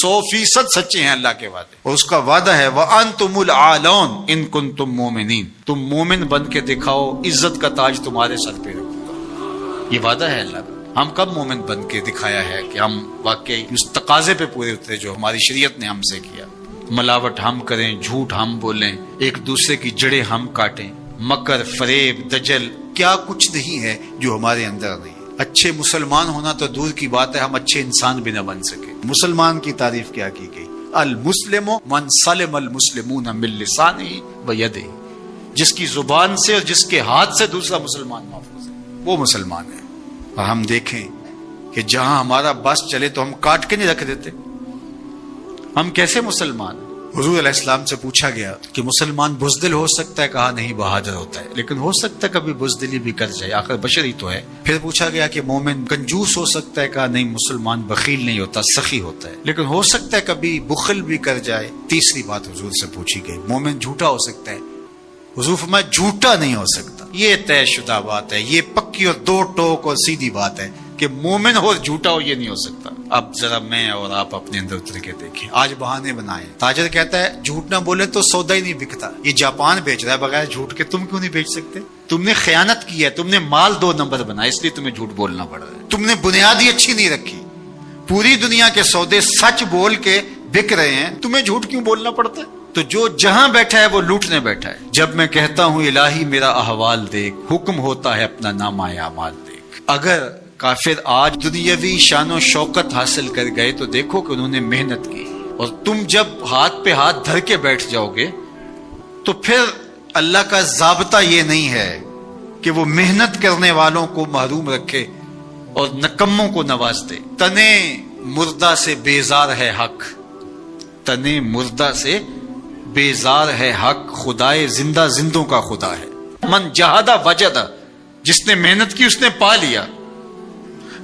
100% سچے ہیں اللہ کے وعدے، اور اس کا وعدہ ہے وَأَنْتُمُ الْأَعْلَوْنَ إِن كُنتُم مُؤْمِنِينَ، تم مومن بن کے دکھاؤ، عزت کا تاج تمہارے سر پہ رکھوں گا۔ یہ وعدہ ہے اللہ کا۔ ہم کب مومن بن کے دکھایا ہے کہ ہم واقعی اس تقاضے پہ پورے اترے جو ہماری شریعت نے ہم سے کیا؟ ملاوٹ ہم کریں، جھوٹ ہم بولیں، ایک دوسرے کی جڑیں ہم کاٹیں، مکر، فریب، دجل، کیا کچھ نہیں ہے جو ہمارے اندر نہیں ہے۔ اچھے مسلمان ہونا تو دور کی بات ہے، ہم اچھے انسان بھی نہ بن سکے۔ مسلمان کی تعریف کیا کی گئی؟ المسلم من سلم المسلمون من لسانہ ویدہ، جس کی زبان سے اور جس کے ہاتھ سے دوسرا مسلمان محفوظ ہے، وہ مسلمان ہے۔ اور ہم دیکھیں کہ جہاں ہمارا بس چلے تو ہم کاٹ کے نہیں رکھ دیتے، ہم کیسے مسلمان ہیں؟ حضور علیہ السلام سے پوچھا گیا کہ مسلمان بزدل ہو سکتا ہے؟ کہا نہیں، بہادر ہوتا ہے، لیکن ہو سکتا ہے کبھی بزدلی بھی کر جائے، آخر بشر ہی تو ہے۔ پھر پوچھا گیا کہ مومن کنجوس ہو سکتا ہے؟ کہا نہیں، مسلمان بخیل نہیں ہوتا، سخی ہوتا ہے، لیکن ہو سکتا ہے کبھی بخل بھی کر جائے۔ تیسری بات حضور سے پوچھی گئی، مومن جھوٹا ہو سکتا ہے؟ حضور فرمایا جھوٹا نہیں ہو سکتا، یہ طے شدہ بات ہے، یہ پکی اور دو ٹوک اور سیدھی بات ہے کہ مومن ہو جھوٹا ہو، یہ نہیں ہو سکتا۔ اب ذرا میں اور آپ اپنے اندر اتر کے دیکھیں، آج بہانے بنائے۔ تاجر کہتا ہے جھوٹ نہ بولے تو سودا ہی نہیں بکتا، یہ جاپان بیچ رہا ہے بغیر جھوٹ کے، تم کیوں نہیں بیچ سکتے؟ تم نے خیانت کی ہے، تم نے مال 2 نمبر بنایا، اس لیے تمہیں جھوٹ بولنا پڑ رہا ہے۔ تم نے بنیاد ہی اچھی نہیں رکھی، پوری دنیا کے سودے سچ بول کے بک رہے ہیں، تمہیں جھوٹ کیوں بولنا پڑتا ہے؟ تو جو جہاں بیٹھا ہے وہ لوٹنے بیٹھا ہے۔ جب میں کہتا ہوں الہی میرا احوال دیکھ، حکم ہوتا ہے اپنا نامہ اعمال دیکھ۔ اگر کافر آج دنیاوی شان و شوکت حاصل کر گئے تو دیکھو کہ انہوں نے محنت کی، اور تم جب ہاتھ پہ ہاتھ دھر کے بیٹھ جاؤ گے تو پھر اللہ کا ضابطہ یہ نہیں ہے کہ وہ محنت کرنے والوں کو محروم رکھے اور نکموں کو نواز دے۔ تنے مردہ سے بیزار ہے حق، تنے مردہ سے بیزار ہے حق، خدائے زندہ زندوں کا خدا ہے۔ من جہادہ وجدہ، جس نے محنت کی اس نے پا لیا۔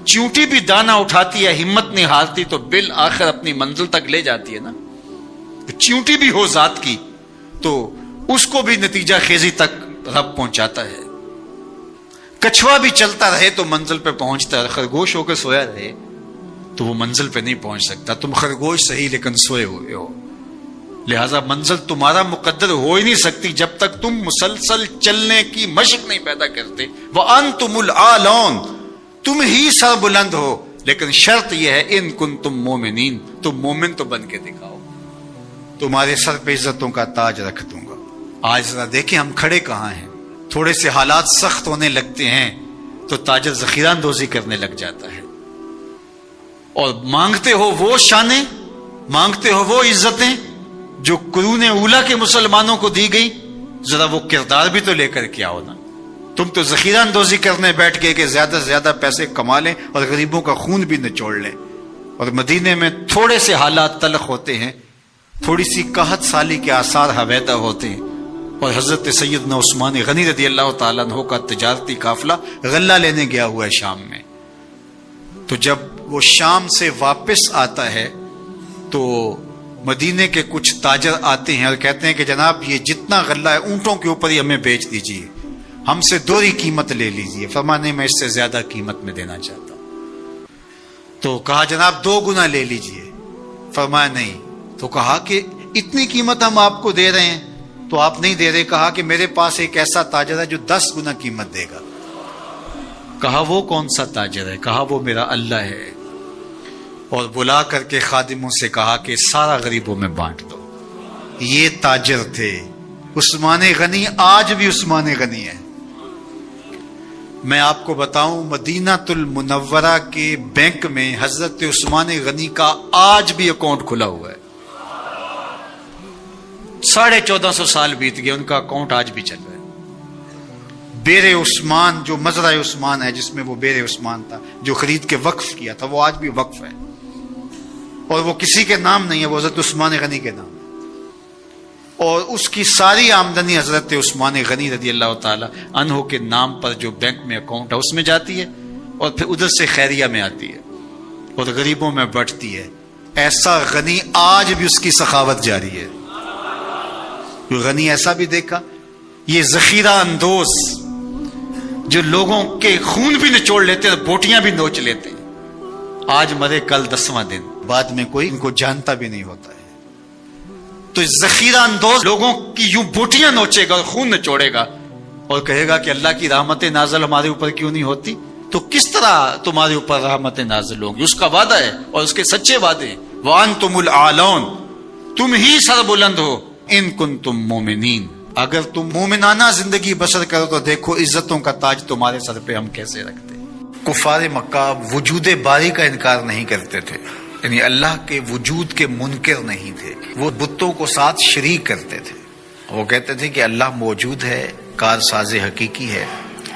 چیونٹی بھی دانا اٹھاتی ہے، ہمت نہیں ہارتی تو بالآخر اپنی منزل تک لے جاتی ہے نا۔ چیونٹی بھی ہو ذات کی تو اس کو بھی نتیجہ خیزی تک رب پہنچاتا ہے۔ کچھوا بھی چلتا رہے تو منزل پہ پہنچتا ہے، خرگوش ہو کے سویا رہے تو وہ منزل پہ نہیں پہنچ سکتا۔ تم خرگوش صحیح لیکن سوئے ہوئے ہو، لہذا منزل تمہارا مقدر ہو ہی نہیں سکتی جب تک تم مسلسل چلنے کی مشق نہیں پیدا کرتے۔ وَأَنْتُمُ الْأَعْلَوْنَ، تم ہی سر بلند ہو، لیکن شرط یہ ہے ان کنتم مومنین، تم مومن تو بن کے دکھاؤ، تمہارے سر پہ عزتوں کا تاج رکھ دوں گا۔ آج ذرا دیکھیں ہم کھڑے کہاں ہیں، تھوڑے سے حالات سخت ہونے لگتے ہیں تو تاجر ذخیرہ اندوزی کرنے لگ جاتا ہے، اور مانگتے ہو وہ شانیں، مانگتے ہو وہ عزتیں جو قرون اولیٰ کے مسلمانوں کو دی گئی، ذرا وہ کردار بھی تو لے کر کے آؤ نا۔ تم تو ذخیرہ اندوزی کرنے بیٹھ گئے کہ زیادہ سے زیادہ پیسے کما لیں اور غریبوں کا خون بھی نچوڑ لیں۔ اور مدینے میں تھوڑے سے حالات تلخ ہوتے ہیں، تھوڑی سی قحط سالی کے آثار حویدہ ہوتے ہیں، اور حضرت سیدنا عثمان غنی رضی اللہ تعالیٰ عنہ کا تجارتی قافلہ غلہ لینے گیا ہوا ہے شام میں، تو جب وہ شام سے واپس آتا ہے تو مدینے کے کچھ تاجر آتے ہیں اور کہتے ہیں کہ جناب یہ جتنا غلہ ہے اونٹوں کے اوپر ہی ہمیں بیچ دیجیے، ہم سے 2 قیمت لے لیجیے۔ فرمانے میں اس سے زیادہ قیمت میں دینا چاہتا ہوں۔ تو کہا جناب 2 گنا لے لیجیے، فرمایا نہیں۔ تو کہا کہ اتنی قیمت ہم آپ کو دے رہے ہیں تو آپ نہیں دے رہے۔ کہا کہ میرے پاس ایک ایسا تاجر ہے جو 10 گنا قیمت دے گا۔ کہا وہ کون سا تاجر ہے؟ کہا وہ میرا اللہ ہے، اور بلا کر کے خادموں سے کہا کہ سارا غریبوں میں بانٹ دو۔ یہ تاجر تھے عثمان غنی، آج بھی عثمان غنی ہے۔ میں آپ کو بتاؤں مدینہ المنورہ کے بینک میں حضرت عثمان غنی کا آج بھی اکاؤنٹ کھلا ہوا ہے۔ 1450 سال بیت گئے، ان کا اکاؤنٹ آج بھی چل رہا ہے۔ بیر عثمان جو مزرعہ عثمان ہے، جس میں وہ بیر عثمان تھا جو خرید کے وقف کیا تھا، وہ آج بھی وقف ہے، اور وہ کسی کے نام نہیں ہے، وہ حضرت عثمان غنی کے نام ہے، اور اس کی ساری آمدنی حضرت عثمان غنی رضی اللہ تعالی عنہ کے نام پر جو بینک میں اکاؤنٹ ہے اس میں جاتی ہے، اور پھر ادھر سے خیریہ میں آتی ہے اور غریبوں میں بٹتی ہے۔ ایسا غنی آج بھی اس کی سخاوت جاری ہے۔ غنی ایسا بھی دیکھا، یہ ذخیرہ اندوز جو لوگوں کے خون بھی نچوڑ لیتے اور بوٹیاں بھی نوچ لیتے، آج مرے کل 10واں دن، بعد میں کوئی ان کو جانتا بھی نہیں ہوتا ہے. تو اس ذخیرہ اندوز لوگوں کی یوں بوٹیاں نوچے گا اور خون نچوڑے گا اور کہے گا کہ اللہ کی رحمت نازل ہمارے اوپر کیوں نہیں ہوتی. تو کس طرح تمہارے اوپر رحمت نازل ہوگی؟ اس کا وعدہ ہے اور اس کے سچے وعدے ہیں. وَأَنْتُمُ الْأَعْلَوْنَ، تم ہی سربلند ہو. ان کنتم مومنین، اگر تم مومنانہ زندگی بسر کرو تو دیکھو عزتوں کا تاج تمہارے سر پہ ہم کیسے رکھتے. کفار مکہ وجود باری کا انکار نہیں کرتے تھے، یعنی اللہ کے وجود کے منکر نہیں تھے. وہ بتوں کو ساتھ شریک کرتے تھے. وہ کہتے تھے کہ اللہ موجود ہے، کار ساز حقیقی ہے،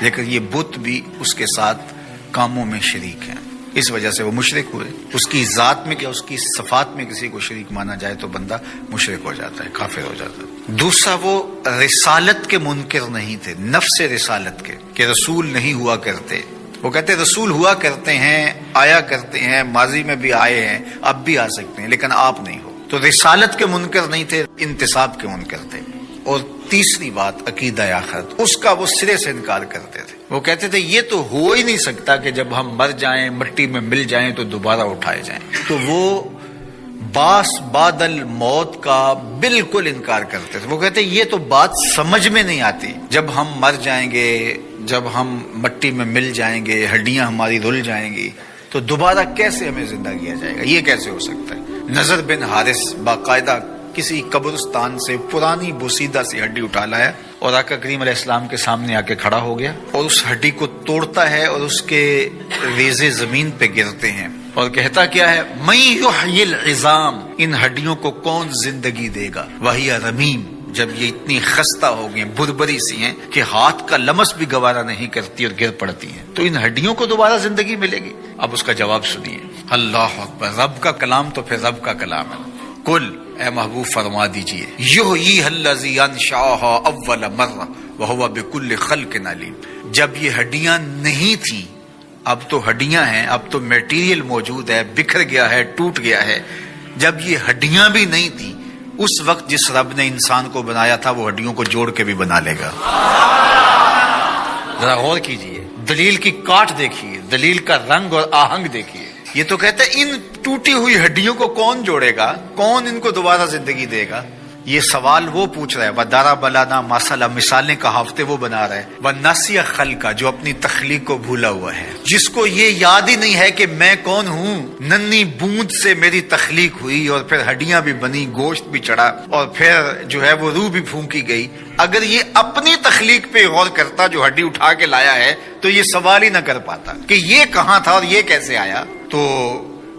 لیکن یہ بت بھی اس کے ساتھ کاموں میں شریک ہیں. اس وجہ سے وہ مشرک ہوئے. اس کی ذات میں کیا اس کی صفات میں کسی کو شریک مانا جائے تو بندہ مشرک ہو جاتا ہے، کافر ہو جاتا ہے. دوسرا، وہ رسالت کے منکر نہیں تھے، نفس رسالت کے، کہ رسول نہیں ہوا کرتے. وہ کہتے رسول ہوا کرتے ہیں، آیا کرتے ہیں، ماضی میں بھی آئے ہیں، اب بھی آ سکتے ہیں، لیکن آپ نہیں ہو. تو رسالت کے منکر نہیں تھے، انتساب کے منکر تھے. اور تیسری بات عقیدہ آخرت، اس کا وہ سرے سے انکار کرتے تھے. وہ کہتے تھے یہ تو ہو ہی نہیں سکتا کہ جب ہم مر جائیں، مٹی میں مل جائیں تو دوبارہ اٹھائے جائیں. تو وہ باس بعد الموت کا بالکل انکار کرتے تھے. وہ کہتے یہ تو بات سمجھ میں نہیں آتی، جب ہم مر جائیں گے، جب ہم مٹی میں مل جائیں گے، ہڈیاں ہماری دھل جائیں گی، تو دوبارہ کیسے ہمیں زندہ کیا جائے گا؟ یہ کیسے ہو سکتا ہے؟ نضر بن حارث باقاعدہ کسی قبرستان سے پرانی بوسیدہ سی ہڈی اٹھا لایا اور آقا کریم علیہ السلام کے سامنے آ کے کھڑا ہو گیا اور اس ہڈی کو توڑتا ہے اور اس کے ریزے زمین پہ گرتے ہیں اور کہتا کیا ہے؟ من یحیی العظام، ان ہڈیوں کو کون زندگی دے گا؟ وہی رمیم، جب یہ اتنی خستہ ہو گئی، بربری سی ہیں کہ ہاتھ کا لمس بھی گوارا نہیں کرتی اور گر پڑتی ہیں، تو ان ہڈیوں کو دوبارہ زندگی ملے گی؟ اب اس کا جواب سنیے. اللہ اکبر. رب کا کلام تو پھر رب کا کلام ہے. کل، اے محبوب فرما دیجئے، یحییھا الذی انشأھا اول مرہ وہو بکل خلق علیم. جب یہ ہڈیاں نہیں تھیں، اب تو ہڈیاں ہیں، اب تو میٹیریل موجود ہے، بکھر گیا ہے، ٹوٹ گیا ہے. جب یہ ہڈیاں بھی نہیں تھیں، اس وقت جس رب نے انسان کو بنایا تھا وہ ہڈیوں کو جوڑ کے بھی بنا لے گا. ذرا غور کیجئے، دلیل کی کاٹ دیکھیے، دلیل کا رنگ اور آہنگ دیکھیے. یہ تو کہتے ہیں ان ٹوٹی ہوئی ہڈیوں کو کون جوڑے گا، کون ان کو دوبارہ زندگی دے گا؟ یہ سوال وہ پوچھ رہا ہے. وَضَرَبَ لَنَا مَثَلًا، مثالیں کہاوتیں وہ بنا رہا ہے. وَنَسِیَ خَلْقَ، جو اپنی تخلیق کو بھولا ہوا ہے، جس کو یہ یاد ہی نہیں ہے کہ میں کون ہوں. ننھی بوند سے میری تخلیق ہوئی اور پھر ہڈیاں بھی بنی، گوشت بھی چڑھا اور پھر جو ہے وہ روح بھی پھونکی گئی. اگر یہ اپنی تخلیق پہ غور کرتا جو ہڈی اٹھا کے لایا ہے تو یہ سوال ہی نہ کر پاتا کہ یہ کہاں تھا اور یہ کیسے آیا. تو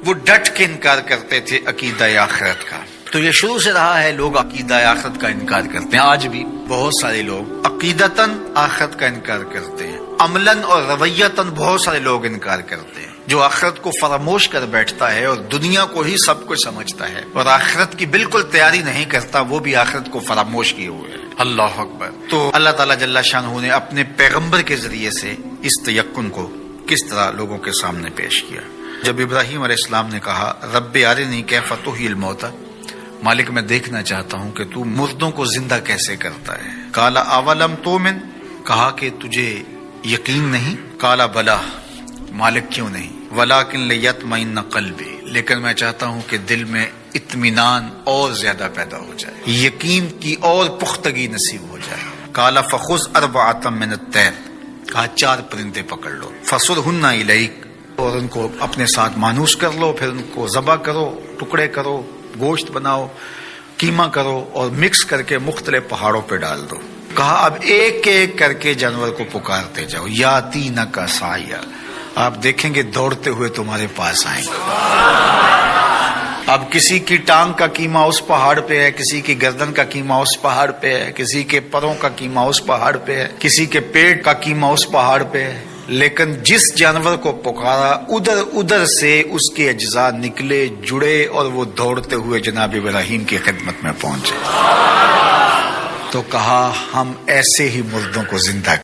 وہ ڈٹ کے انکار کرتے تھے عقیدہ آخرت کا. تو یہ شروع سے رہا ہے، لوگ عقیدہ آخرت کا انکار کرتے ہیں. آج بھی بہت سارے لوگ عقیدتاً آخرت کا انکار کرتے ہیں، عملاً اور رویتاً بہت سارے لوگ انکار کرتے ہیں. جو آخرت کو فراموش کر بیٹھتا ہے اور دنیا کو ہی سب کچھ سمجھتا ہے اور آخرت کی بالکل تیاری نہیں کرتا، وہ بھی آخرت کو فراموش کیے ہوئے ہے. اللہ اکبر. تو اللہ تعالیٰ جل شانہ نے اپنے پیغمبر کے ذریعے سے اس تیقن کو کس طرح لوگوں کے سامنے پیش کیا. جب ابراہیم علیہ السلام نے کہا رب ارنی کیف تحیی الموتى، مالک میں دیکھنا چاہتا ہوں کہ تو مردوں کو زندہ کیسے کرتا ہے. قال اولم تؤمن، کہا کہ تجھے یقین نہیں. قال بلا، مالک کیوں نہیں. ولکن لیطمئن قلبی، لیکن میں چاہتا ہوں کہ دل میں اطمینان اور زیادہ پیدا ہو جائے، یقین کی اور پختگی نصیب ہو جائے. قال فخذ اربعۃ من الطیر، کہا 4 پرندے پکڑ لو. فصرہن الیک، اور ان کو اپنے ساتھ مانوس کر لو، پھر ان کو ذبح کرو، ٹکڑے کرو، گوشت بناؤ، قیمہ کرو اور مکس کر کے مختلف پہاڑوں پہ ڈال دو. کہا اب ایک ایک کر کے جانور کو پکارتے جاؤ. یاتینک سعیا، آپ دیکھیں گے دوڑتے ہوئے تمہارے پاس آئیں گے. اب کسی کی ٹانگ کا قیمہ اس پہاڑ پہ ہے، کسی کی گردن کا قیمہ اس پہاڑ پہ ہے، کسی کے پروں کا قیمہ اس پہاڑ پہ ہے، کسی کے پیٹ کا قیمہ اس پہاڑ پہ ہے. لیکن جس جانور کو پکارا ادھر ادھر سے اس کے اجزاء نکلے، جڑے اور وہ دوڑتے ہوئے جناب ابراہیم کی خدمت میں پہنچے. تو کہا ہم ایسے ہی مردوں کو زندہ